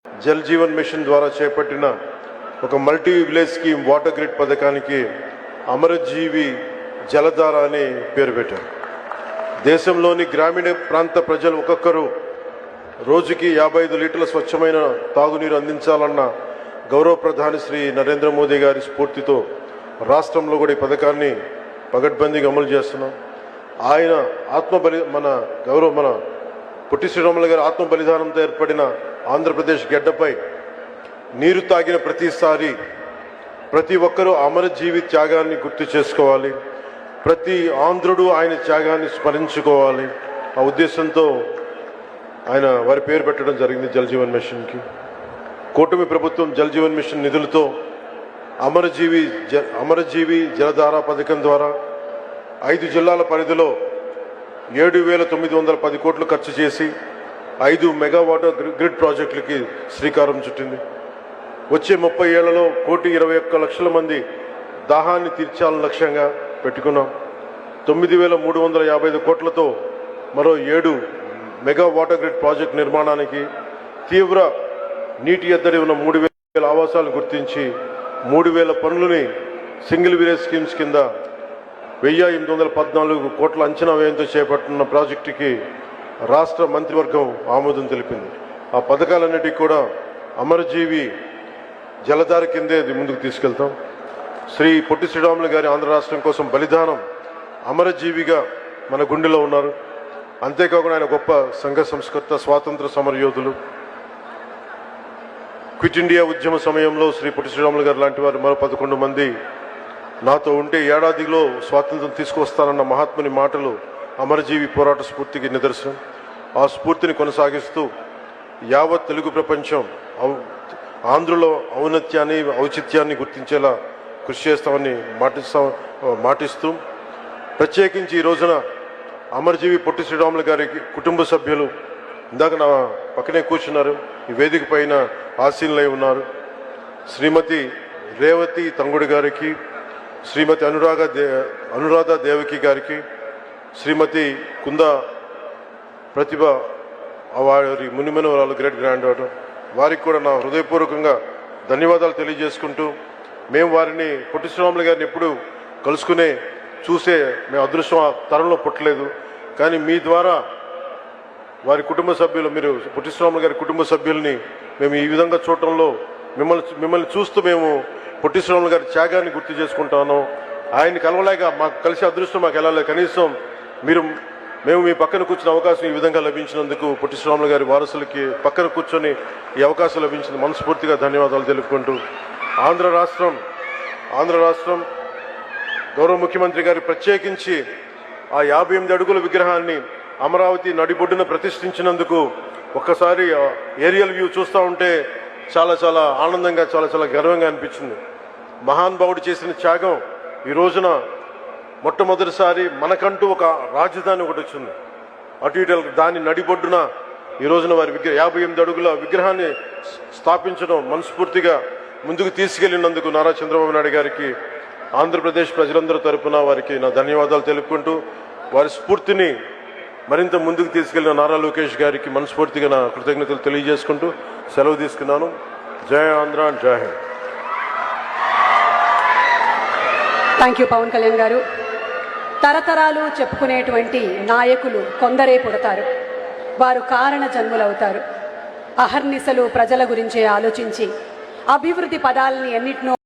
Jal Jeevan machine ద్వారా చేపట్టిన ఒక multi village scheme water grid పథకానికి అమరజీవి జలధార అని పేరు పెట్టారు. దేశంలోని గ్రామీణ ప్రాంత ప్రజలు ఒక్కొక్కరు రోజుకి 55 లీటర్ల స్వచ్ఛమైన తాగునీరు అందించాలన్న గౌరవ ప్రధాని శ్రీ నరేంద్ర మోదీ గారి స్ఫూర్తితో రాష్ట్రంలో కూడా ఈ పథకాన్ని పగడ్బందీగా అమలు చేస్తున్నాం. ఆయన మన పొట్టి శ్రీరాములు గారి ఆత్మ బలిదానంతో ఏర్పడిన ఆంధ్రప్రదేశ్ గడ్డపై నీరు తాగిన ప్రతిసారి ప్రతి ఒక్కరూ అమరజీవి త్యాగాన్ని గుర్తు చేసుకోవాలి. ప్రతి ఆంధ్రుడు ఆయన త్యాగాన్ని స్మరించుకోవాలి. ఆ ఉద్దేశంతో ఆయన వారి పేరు పెట్టడం జరిగింది జల్ జీవన్ మిషన్కి. కూటమి ప్రభుత్వం జల్ జీవన్ మిషన్ నిధులతో అమరజీవి జలధార పథకం ద్వారా 5 జిల్లాల పరిధిలో 7,910 కోట్లు ఖర్చు చేసి 5 మెగావాట్ గ్రిడ్ ప్రాజెక్టులకి శ్రీకారం చుట్టింది. వచ్చే 30 ఏళ్లలో 1,21,00,000 మంది దాహాన్ని తీర్చాలని లక్ష్యంగా పెట్టుకున్నాం. 9,355 కోట్లతో మరో 7 మెగా వాటర్ గ్రిడ్ ప్రాజెక్ట్ నిర్మాణానికి, తీవ్ర నీటి ఎద్దడి ఉన్న 3,000 ఆవాసాలను గుర్తించి 3,000 పనులని సింగిల్ విలేజ్ స్కీమ్స్ కింద 1,814 కోట్ల అంచనా వ్యయంతో చేపట్టిన ప్రాజెక్టుకి రాష్ట్ర మంత్రివర్గం ఆమోదం తెలిపింది. ఆ పథకాలన్నిటికీ కూడా అమరజీవి జలధార కిందే ముందుకు తీసుకెళ్తాం. శ్రీ పొట్టి శ్రీరాములు గారి ఆంధ్ర రాష్ట్రం కోసం బలిదానం అమరజీవిగా మన గుండెలో ఉన్నారు. అంతేకాకుండా ఆయన గొప్ప సంఘ సంస్కర్త, స్వాతంత్ర సమరయోధులు. క్విట్ ఇండియా ఉద్యమ సమయంలో శ్రీ పొట్టి శ్రీరాములు గారు లాంటి వారు మరో 11 మంది నాతో ఉంటే ఏడాదిలో స్వాతంత్రం తీసుకువస్తానన్న మహాత్ముని మాటలు అమరజీవి పోరాట స్ఫూర్తికి నిదర్శనం. ఆ స్ఫూర్తిని కొనసాగిస్తూ యావత్ తెలుగు ప్రపంచం ఆంధ్రుల ఔన్నత్యాన్ని, ఔచిత్యాన్ని గుర్తించేలా కృషి చేస్తామని మాటిస్తూ ప్రత్యేకించి ఈ రోజున అమరజీవి పొట్టి శ్రీరాములు గారికి కుటుంబ సభ్యులు ఇందాక నా పక్కనే కూర్చున్నారు, ఈ వేదిక పైన ఆసీనులై ఉన్నారు. శ్రీమతి రేవతి తంగుడి గారికి, శ్రీమతి అనురాధ దేవకి గారికి, శ్రీమతి కుందా ప్రతిభ వారి మునిమనవరాలు గ్రేట్ గ్రాండ్ డాటర్, వారికి కూడా నా హృదయపూర్వకంగా ధన్యవాదాలు తెలియజేసుకుంటూ, మేము వారిని పొట్టి శ్రీరాములు గారిని ఎప్పుడు కలుసుకునే చూసే మేము అదృష్టం ఆ తరంలో పుట్టలేదు. కానీ మీ ద్వారా వారి కుటుంబ సభ్యులు, మీరు పొట్టి శ్రీరాములు గారి కుటుంబ సభ్యుల్ని మేము ఈ విధంగా చూడటంలో మిమ్మల్ని చూస్తూ మేము పొట్టి శ్రీరాములు గారి త్యాగాన్ని గుర్తు చేసుకుంటాను. ఆయన్ని కలవలేక మాకు కలిసే అదృష్టం మాకు ఎలా లేదు, కనీసం మేము మీ పక్కన కూర్చున్న అవకాశం ఈ విధంగా లభించినందుకు పొట్టి శ్రీరాములు గారి వారసులకి పక్కన కూర్చొని ఈ అవకాశం లభించింది మనస్ఫూర్తిగా ధన్యవాదాలు తెలుపుకుంటూ, ఆంధ్ర రాష్ట్రం గౌరవ ముఖ్యమంత్రి గారు ప్రత్యేకించి ఆ 58 అడుగుల విగ్రహాన్ని అమరావతి నడిబొడ్డున ప్రతిష్ఠించినందుకు ఒక్కసారి ఏరియల్ వ్యూ చూస్తూ ఉంటే చాలా చాలా ఆనందంగా, చాలా చాలా గర్వంగా అనిపించింది. మహానుభావుడు చేసిన త్యాగం ఈ రోజున మొట్టమొదటిసారి మనకంటూ ఒక రాజధాని ఒకటి వచ్చింది. అటు ఇటు దాని నడిబొడ్డున ఈ రోజున వారి 58 అడుగుల విగ్రహాన్ని స్థాపించడం మనస్ఫూర్తిగా ముందుకు తీసుకెళ్లినందుకు నారా చంద్రబాబు నాయుడు గారికి, ఆంధ్రప్రదేశ్ ప్రజలందరి తరపున వారికి నా ధన్యవాదాలు తెలుపుకుంటూ, వారి స్ఫూర్తిని మరింత ముందుకు తీసుకెళ్లిన నారా లోకేష్ గారికి మనస్ఫూర్తిగా నా కృతజ్ఞతలు తెలియజేసుకుంటూ సెలవు తీసుకున్నాను. జై ఆంధ్ర, జై హింద్. థ్యాంక్ యూ పవన్ కళ్యాణ్ గారు. తరతరాలు చెప్పుకునేటువంటి నాయకులు కొందరే పుడతారు, వారు కారణ జన్ములవుతారు. అహర్నిశలు ప్రజల గురించే ఆలోచించి అభివృద్ధి పదాలని ఎన్నిటినో